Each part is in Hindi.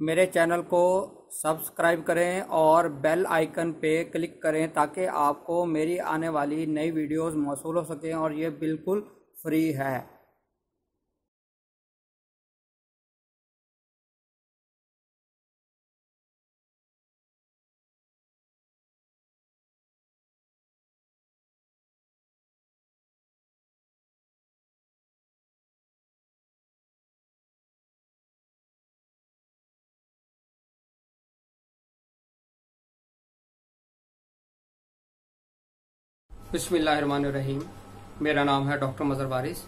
मेरे चैनल को सब्सक्राइब करें और बेल आइकन पे क्लिक करें ताकि आपको मेरी आने वाली नई वीडियोस मौसूल हो सकें और ये बिल्कुल फ्री है। बिस्मिल्लाहिर्रहमानिर्रहीम। मेरा नाम है डॉक्टर मज़हर वारिस।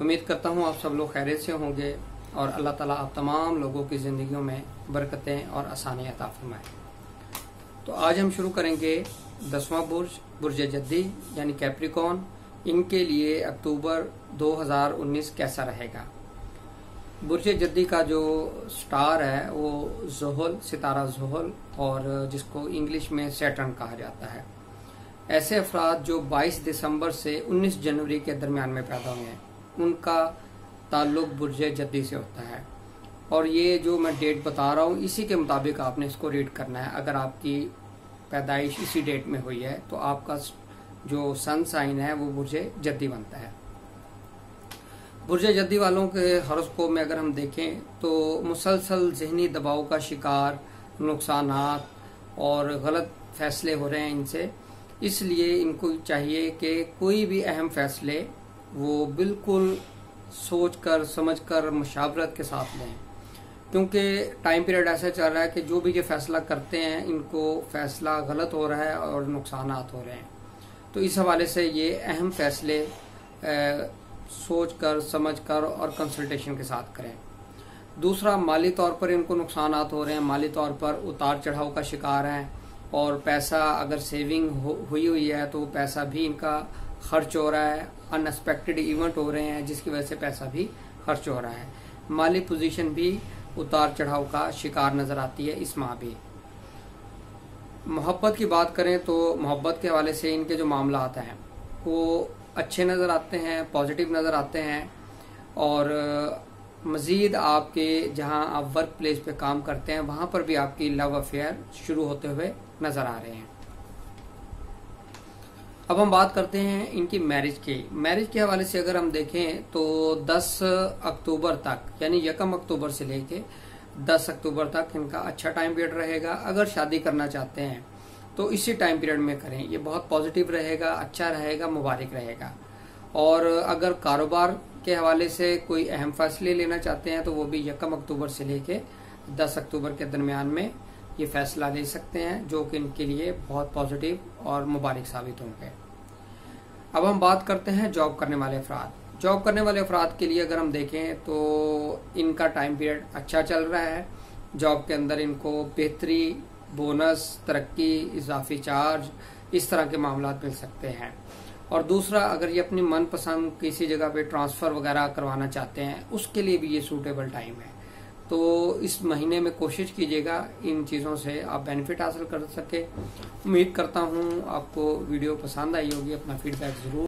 उम्मीद करता हूँ आप सब लोग खैरियत से होंगे और अल्लाह ताला आप तमाम लोगों की ज़िंदगियों में बरकतें और आसानी अता फरमाए। तो आज हम शुरू करेंगे 10वां बुर्ज जद्दी यानी कैप्रिकॉर्न। इनके लिए अक्टूबर 2019 कैसा रहेगा। बुर्ज जद्दी का जो स्टार है वो ज़ुहल, सितारा ज़ुहल, और जिसको इंग्लिश में सैटर्न कहा जाता है। ऐसे अफराद जो 22 दिसंबर से 19 जनवरी के दरमियान में पैदा हुए हैं उनका ताल्लुक बुर्ज जद्दी से होता है। और ये जो मैं डेट बता रहा हूँ इसी के मुताबिक आपने इसको रीड करना है। अगर आपकी पैदाइश इसी डेट में हुई है तो आपका जो सन साइन है वो बुर्ज जद्दी बनता है। बुर्ज जद्दी वालों के हॉरोस्कोप में अगर हम देखें तो मुसलसल जहनी दबाव का शिकार, नुकसानात और गलत फैसले हो रहे हैं इनसे। इसलिए इनको चाहिए कि कोई भी अहम फैसले वो बिल्कुल सोचकर समझकर मशावरत के साथ लें, क्योंकि टाइम पीरियड ऐसा चल रहा है कि जो भी ये फैसला करते हैं इनको फैसला गलत हो रहा है और नुकसानात हो रहे हैं। तो इस हवाले से ये अहम फैसले सोचकर समझकर और कंसल्टेशन के साथ करें। दूसरा, माली तौर पर इनको नुकसानात हो रहे हैं, माली तौर पर उतार चढ़ाव का शिकार हैं और पैसा अगर सेविंग हुई है तो पैसा भी इनका खर्च हो रहा है। अनएक्सपेक्टेड इवेंट हो रहे हैं जिसकी वजह से पैसा भी खर्च हो रहा है। माली पोजीशन भी उतार चढ़ाव का शिकार नजर आती है इस माह भी। मोहब्बत की बात करें तो मोहब्बत के हवाले से इनके जो मामलात हैं वो अच्छे नज़र आते हैं, पॉजिटिव नज़र आते हैं। और मज़ीद आपके जहां आप वर्क प्लेस पे काम करते हैं वहां पर भी आपकी लव अफेयर शुरू होते हुए नजर आ रहे हैं। अब हम बात करते हैं इनकी मैरिज के हवाले से। अगर हम देखें तो 10 अक्टूबर तक यानी 1 अक्टूबर से लेके 10 अक्टूबर तक इनका अच्छा टाइम पीरियड रहेगा। अगर शादी करना चाहते हैं तो इसी टाइम पीरियड में करें, ये बहुत पॉजिटिव रहेगा, अच्छा रहेगा, मुबारक रहेगा। और अगर कारोबार के हवाले से कोई अहम फैसले लेना चाहते हैं तो वो भी 1 अक्टूबर से लेके 10 अक्टूबर के दरमियान में ये फैसला ले सकते हैं, जो कि इनके लिए बहुत पॉजिटिव और मुबारक साबित होंगे। अब हम बात करते हैं जॉब करने वाले अफराद। जॉब करने वाले अफराद के लिए अगर हम देखें तो इनका टाइम पीरियड अच्छा चल रहा है। जॉब के अंदर इनको बेहतरी, बोनस, तरक्की, इजाफी चार्ज, इस तरह के मामला मिल सकते हैं। और दूसरा, अगर ये अपनी मनपसंद किसी जगह पे ट्रांसफर वगैरह करवाना चाहते हैं उसके लिए भी ये सूटेबल टाइम है। तो इस महीने में कोशिश कीजिएगा इन चीज़ों से आप बेनिफिट हासिल कर सके। उम्मीद करता हूँ आपको वीडियो पसंद आई होगी। अपना फीडबैक ज़रूर